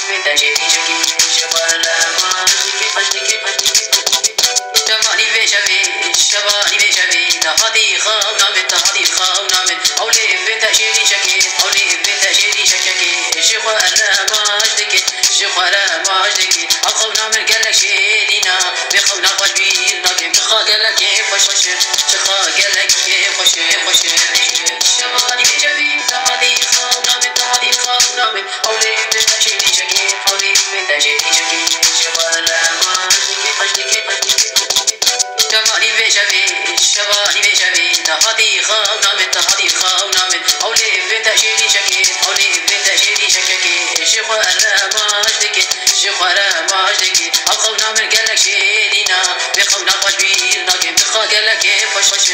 تجري شكي شبر ما جمالي بشبي شبالي بشبي تهدي خونا من تهدي خونا من أولي بتجري شكي أولي بتجري شكي شخوار ماجدك شخوار ماجدك أخونا من قالك شيدينا بخونا قلبينا كم بخا قالك كيف وش شخا قالك كيف وش شبالي بشبي تهدي خونا من أولي بتجري شكي أولي بتجري شكي شخوار ماجدك جمالي بشبي شبالي بشبي تهدي خونا من أولي بتجري شكي أولي بتجري شكي شخوار ماجدك أخونا من قالك شيدينا بخونا قلبينا كم بخا قالك كيف وش